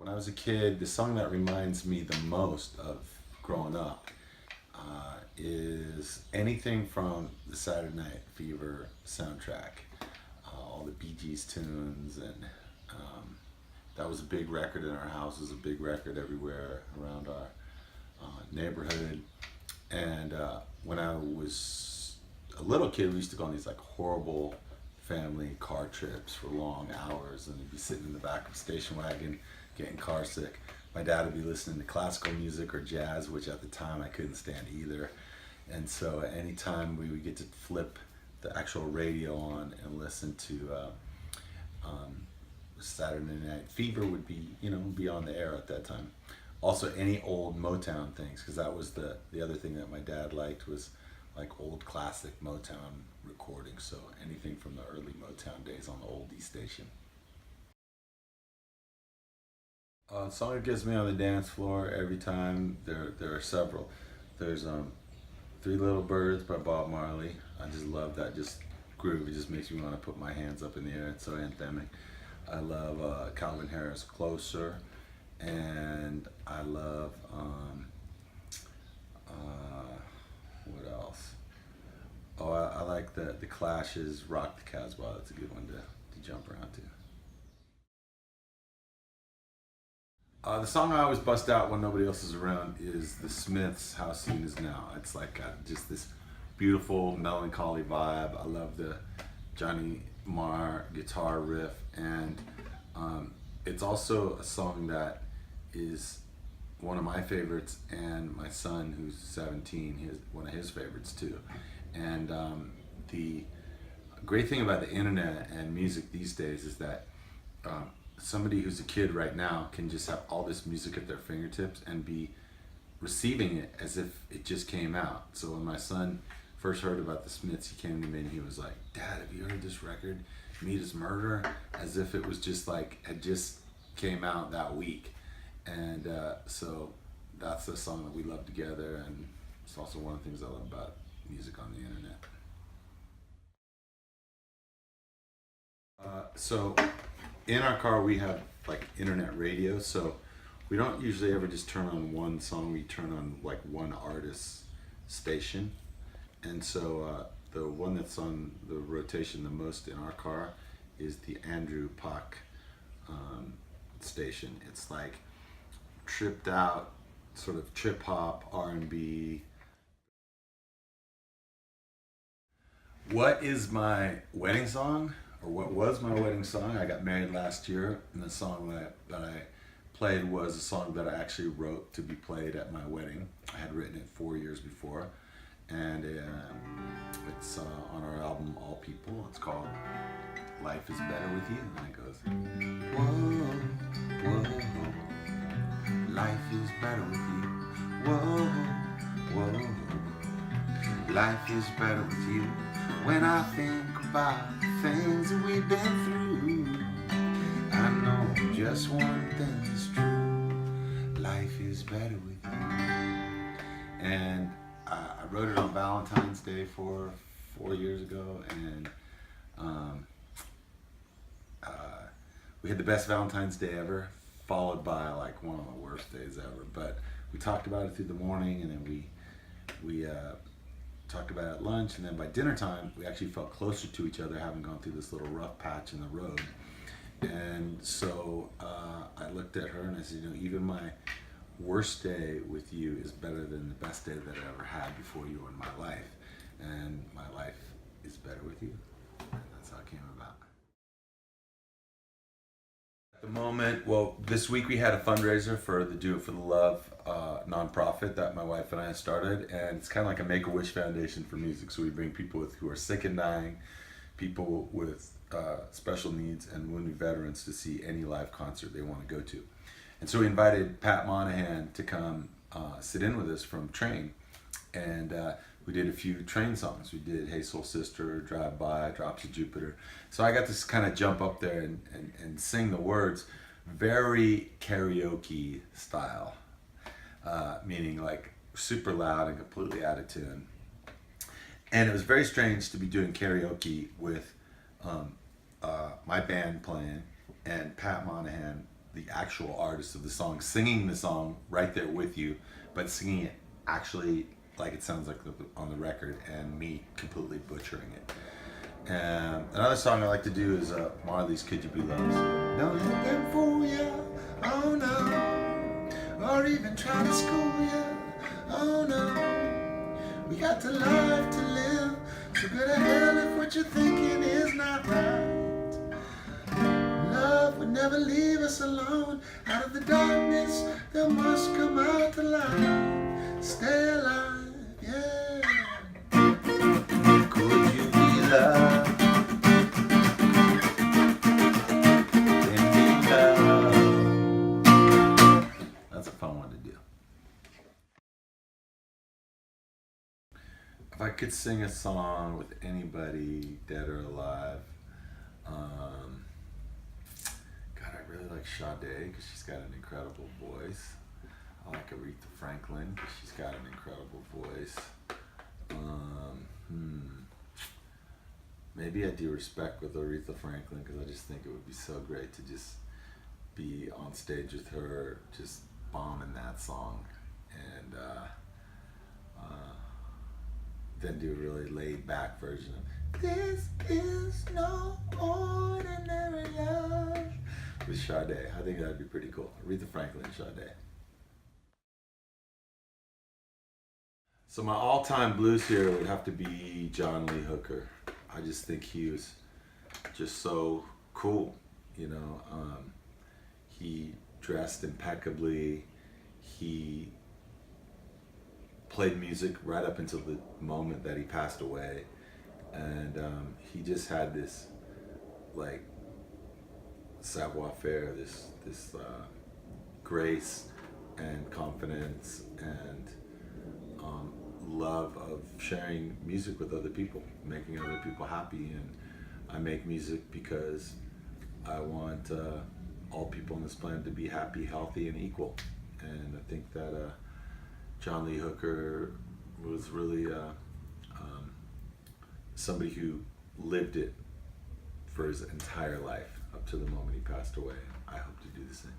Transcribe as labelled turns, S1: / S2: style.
S1: When I was a kid, the song that reminds me the most of growing up is anything from the Saturday Night Fever soundtrack, all the Bee Gees tunes, and that was a big record in our house. It was a big record everywhere around our neighborhood. And when I was a little kid, we used to go on these like horrible family car trips for long hours, and we'd be sitting in the back of a station wagon getting car sick. My dad would be listening to classical music or jazz, which at the time I couldn't stand either. And so anytime we would get to flip the actual radio on and listen to Saturday Night Fever would be, be on the air at that time. Also any old Motown things, because that was the other thing that my dad liked was like old classic Motown recordings. So anything from the early Motown days on the oldie station. Song that gets me on the dance floor every time, there are several. There's Three Little Birds by Bob Marley. I just love that just groove. It just makes me want to put my hands up in the air. It's so anthemic. I love Calvin Harris' Closer, and I love what else? Oh, I like the Clash's Rock the Casbah. That's a good one to jump around to. The song I always bust out when nobody else is around is the Smiths' How Soon Is Now. It's like got just this beautiful melancholy vibe. I love the Johnny Marr guitar riff, and it's also a song that is one of my favorites, and my son, who's 17, one of his favorites too. And the great thing about the internet and music these days is that somebody who's a kid right now can just have all this music at their fingertips and be receiving it as if it just came out. So when my son first heard about the Smiths, he came to me and he was like, "Dad, have you heard this record, Meat is Murder?" As if it was just like, had just came out that week. And so that's a song that we love together, and it's also one of the things I love about music on the internet. So in our car we have like internet radio, so we don't usually ever just turn on one song. We turn on like one artist's station, and so the one that's on the rotation the most in our car is the Andrew Pak station. It's like tripped out, sort of trip hop, R&B. What is my wedding song, or what was my wedding song? I got married last year, and the song that I played was a song that I actually wrote to be played at my wedding. I had written it 4 years before, and it's on our album All People. It's called Life is Better With You, and it goes, whoa, whoa, life is better with you. Whoa, whoa, life is better with you. When I think about the things that we've been through, I know just one thing is true. Life is better with you. And I wrote it on Valentine's Day 4 years ago, and we had the best Valentine's Day ever, followed by like one of the worst days ever. But we talked about it through the morning, and then we talked about it at lunch, and then by dinner time we actually felt closer to each other, having gone through this little rough patch in the road. And so I looked at her and I said, even my worst day with you is better than the best day that I ever had before you in my life, and my life is better with you. And that's how it came about. At the moment, well, this week we had a fundraiser for the Do It for the Love nonprofit that my wife and I started, and it's kind of like a Make-A-Wish Foundation for music. So we bring people who are sick and dying, people with special needs, and wounded veterans to see any live concert they want to go to. And so we invited Pat Monahan to come sit in with us from Train, and we did a few Train songs. We did Hey Soul Sister, Drive By, Drops of Jupiter. So I got to kind of jump up there and sing the words, very karaoke style, meaning like super loud and completely out of tune. And it was very strange to be doing karaoke with my band playing and Pat Monahan the actual artist of the song singing the song right there with you, but singing it actually like it sounds like on the record, and me completely butchering it. And another song I like to do is Marley's "Could You Be Love's." Don't let them fool you, oh no, or even try to school you, oh no. We got the life to live, so go to hell if what you're thinking is not right. Love would never leave us alone. Out of the darkness, there must come out the light. Stay alive, yeah. Could you be loved? That's a fun one to do. If I could sing a song with anybody, dead or alive, God, I really like Sade because she's got an incredible voice. I like Aretha Franklin because she's got an incredible voice. Maybe I do Respect with Aretha Franklin because I just think it would be so great to just be on stage with her, just bombing that song, and then do a really laid back version of "This Is No Ordinary Love" with Sade. I think that'd be pretty cool. Aretha Franklin and Sade. So my all-time blues hero would have to be John Lee Hooker. I just think he was just so cool, you know. He dressed impeccably. He played music right up until the moment that he passed away, and he just had this like savoir-faire, this grace and confidence and love of sharing music with other people, making other people happy. And I make music because I want all people on this planet to be happy, healthy, and equal. And I think that John Lee Hooker was really somebody who lived it for his entire life up to the moment he passed away. I hope to do the same.